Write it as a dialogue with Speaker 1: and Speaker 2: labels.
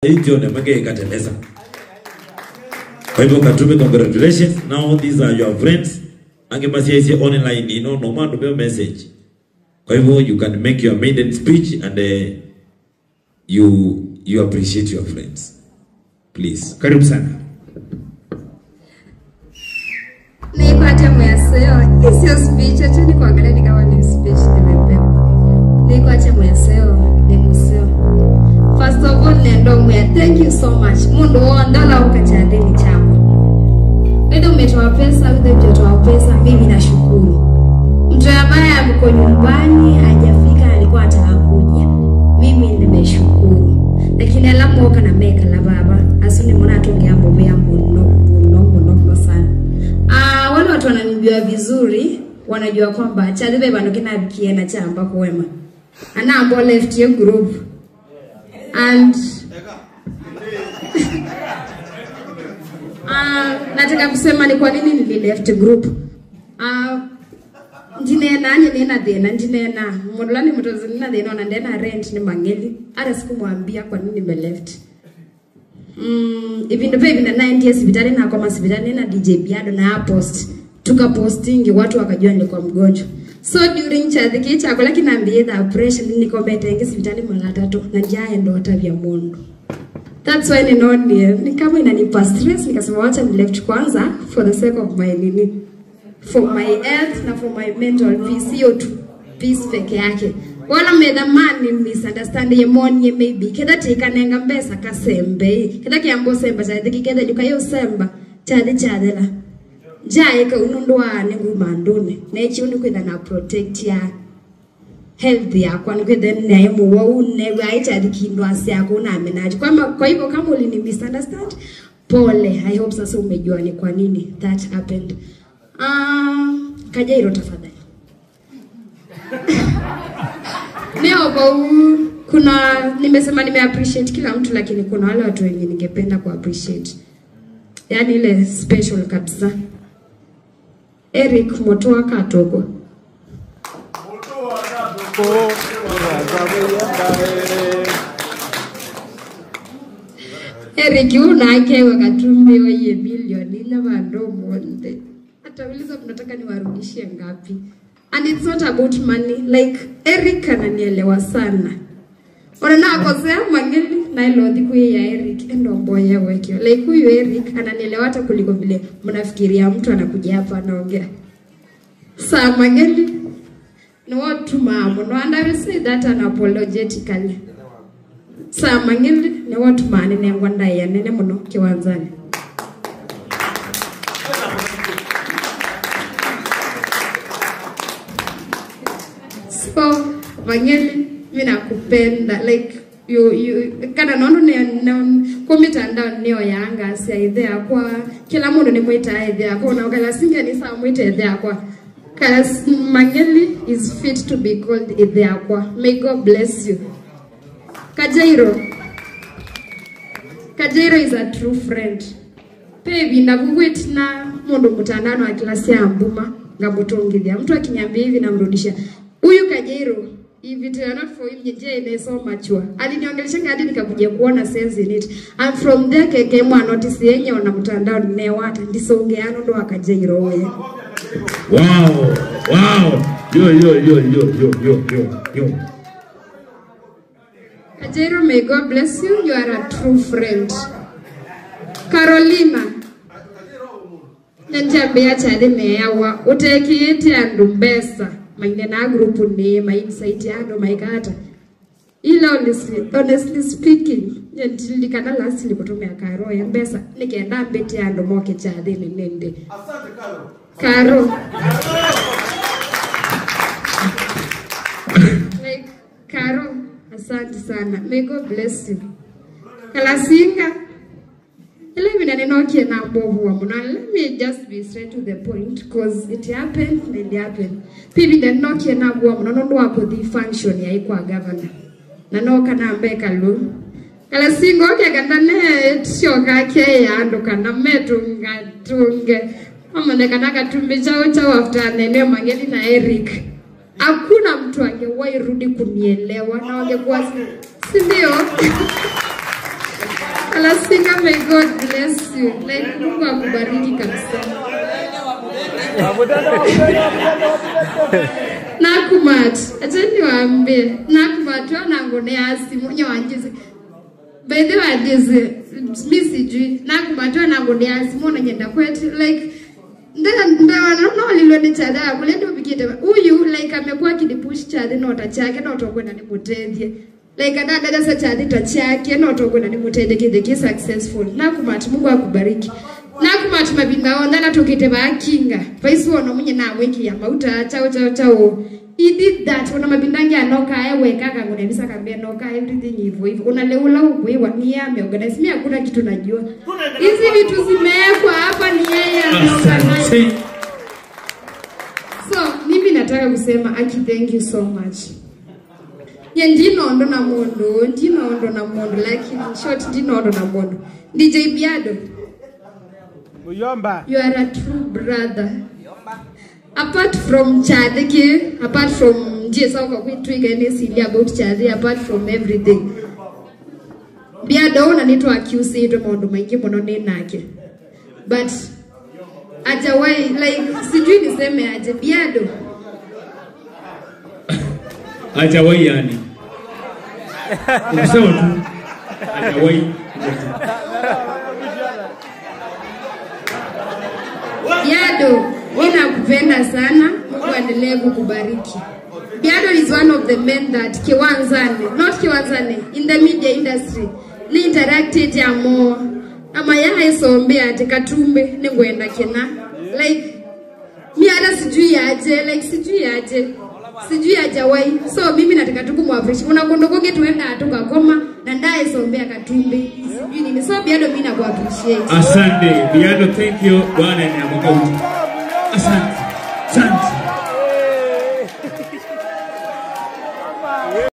Speaker 1: Hiyo ni mage kateleza. Kwa hivyo Katume, congratulations. Now these are your friends. Angebasi hizi online no man do message. Kwa hivyo you can make your maiden speech and you appreciate your friends. Please.
Speaker 2: Karibu sana.
Speaker 3: Nipate mweseo. Isio speech acha ni kuangalia ni kama ni speech nimepepa. Nipate mweseo, ni museo. First of all, nendo mwe, thank you so much. Mundu ndala ukachadini chako. Wewe umetoa pesa, wewe umetoa pesa, mimi nashukuru. Mtu ambaye amko nyumbani hajafika alikuwa atakuja. Mimi nimeshukuru. Lakini alamu oka na meka la baba, asuni mwana tongea mambo ya mnono sana. Wale watu wananijua vizuri, wanajua kwamba chadebe bano kina bikiena chamba kwema. Ana ambo left your group. And nataka kusema ni kwa nini nili left group. Ndinena nina modulani mtozo nina dena na ndena rent ni mangeli. Hata sikumwambia kwa nini nime left. Even though na 9 years hospitali na kwa hospitali na DJ Biado na post tuka posting watu wakajua nilikuwa mgonjwa. So during chadiki chako lakini naambia the operation niko betenge hospitali mara 3 na njaa ndo atavya mondo. That's why ni kama inanipa stress nikasema wacha ni left kwanza for the sake of my for my health na for my mental peace, hiyo tu peace peke yake. Wala medamani misunderstand ye monye maybe keda tikanenga mbesa kasembe keda kiambo semba chadiki keda yukayo semba chadela jae ka unundwa nengu mandone nechi unikwenda na protect ya health yako nikwenda naye muwa une waita dikindwa yako na amenaje kwa hivyo kama ulini misunderstand pole. I hope sasa umejua ni kwa nini that happened. Kajairo tafadhali. Kuna nimesema nime appreciate kila mtu lakini kuna wale watu wengi ningependa ku appreciate. Yaani ile special kabisa. Eric Motoa Katogo. Eric unake wakatumbi wa ye milioni na bando monde. Hata uliza tunataka niwarudishie ngapi? And it's not about money. Like Eric ananielewa sana. Ona kosea mangeli na ilodhi kuye ya Eric endo mboye wekyo. Like huyu Eric ananielewa hata kuliko vile mnafikiria mtu anakuja hapa anaongea. Sa mangeli no watu mamo no and I will say that unapologetically. Sa mangeli ni watu maana ne ngwanda ya nene muno kiwanzani. So mangeli mina kupenda like you kana nono ne komitanda neo yanga asia idea kwa kila mundu ni mwita idea kwa na kala singa ni saa mwita idea kwa kala mangeli is fit to be called idea kwa. May God bless you. Kajairo is a true friend. Baby ndakuwait na mundu mutandano wa klasi ya mbuma ngamutongithia mtu akinyambia hivi namrudisha huyu Kajairo. If it were not for him, je so machua. Aliniongelesha hadi nikakuja kuona sense in it. And from there keke mwa notice yenye wana mtandao ne wata ndisongeano ndo Akajairo wewe.
Speaker 1: Wow. Yo.
Speaker 3: Kajairo, may God bless you. You are a true friend. Carolina. Njambia chade meyawa utekiete andumbesa. Maine na grupu ni ma insight yano maikata. Ila honestly speaking, nilikana last nilipotumia Karo ya mbesa nikaenda mbeti ando moke chade nende.
Speaker 4: Asante
Speaker 3: Karo. Like Karo, asante sana. May God bless you. Kalasinga. Let me just be straight to the point because it happened and it happened. People that knock your na woman no wako the function ya ikwa governor. Na no kana mbeka lu. Kala singo ke gandane shoka ke ya ndo kana metunga tunge. Mama ne kana katumbi chao after nene mangeli na Eric. Hakuna mtu angewahi rudi kunielewa na wangekuwa si ndio? Alasinga, may God bless you. Like Mungu akubariki kabisa. Nakumat, ajeni waambie. Nakumat wanangone asimu nyawanjize. By the way, this message nakumat wanangone asimu na nyenda kwetu like no liloni chada kulendo bikite huyu like amekuwa kidipush chade nota chake na otokwenda ni mutethie like anadada sa chade tachake na otokwenda ni mutethie ki successful nakumat Mungu akubariki nakumat mabinga onda na tokete bakinga paisu ono munye na mwiki ya mauta chao he did that ona mabindangi anoka ewe kaka ngone bisa kambia noka everything hivyo unaleula ubwiwa ni yeye ameorganize mimi hakuna kitu najua hizi vitu zimewekwa hapa ni yeye ameorganize. So mimi nataka kusema Aki, thank you so much. Ndino ndo na mondo like in short ndino ndo na mondo. DJ Biado,
Speaker 2: Uyomba,
Speaker 3: you are a true brother. Apart from Chadiki, apart from JSOK, we tweak any silly about Chadi, apart from everything. Biado na need to accuse it mondo maingi mono nake. But ajawai like sijui niseme aje Biado.
Speaker 4: Ajawai yani. Unasema tu ajawai.
Speaker 3: Biado, ninakupenda sana. Mungu aendelee kukubariki. Biado is one of the men that Kiwanzane, in the media industry, ni interacted ya more. Ama ya isombe ate Katumbe ningwenda kena. Like mi hata sijui aje wai. So mimi nataka tu kumwafresh. Unakondokoge tuenda atoka Goma na ndaye sombea Katumbe. Sijui nini. So Biado mimi nakuappreciate.
Speaker 4: Asante Biado, thank you. Bwana ni amekuja. Asante.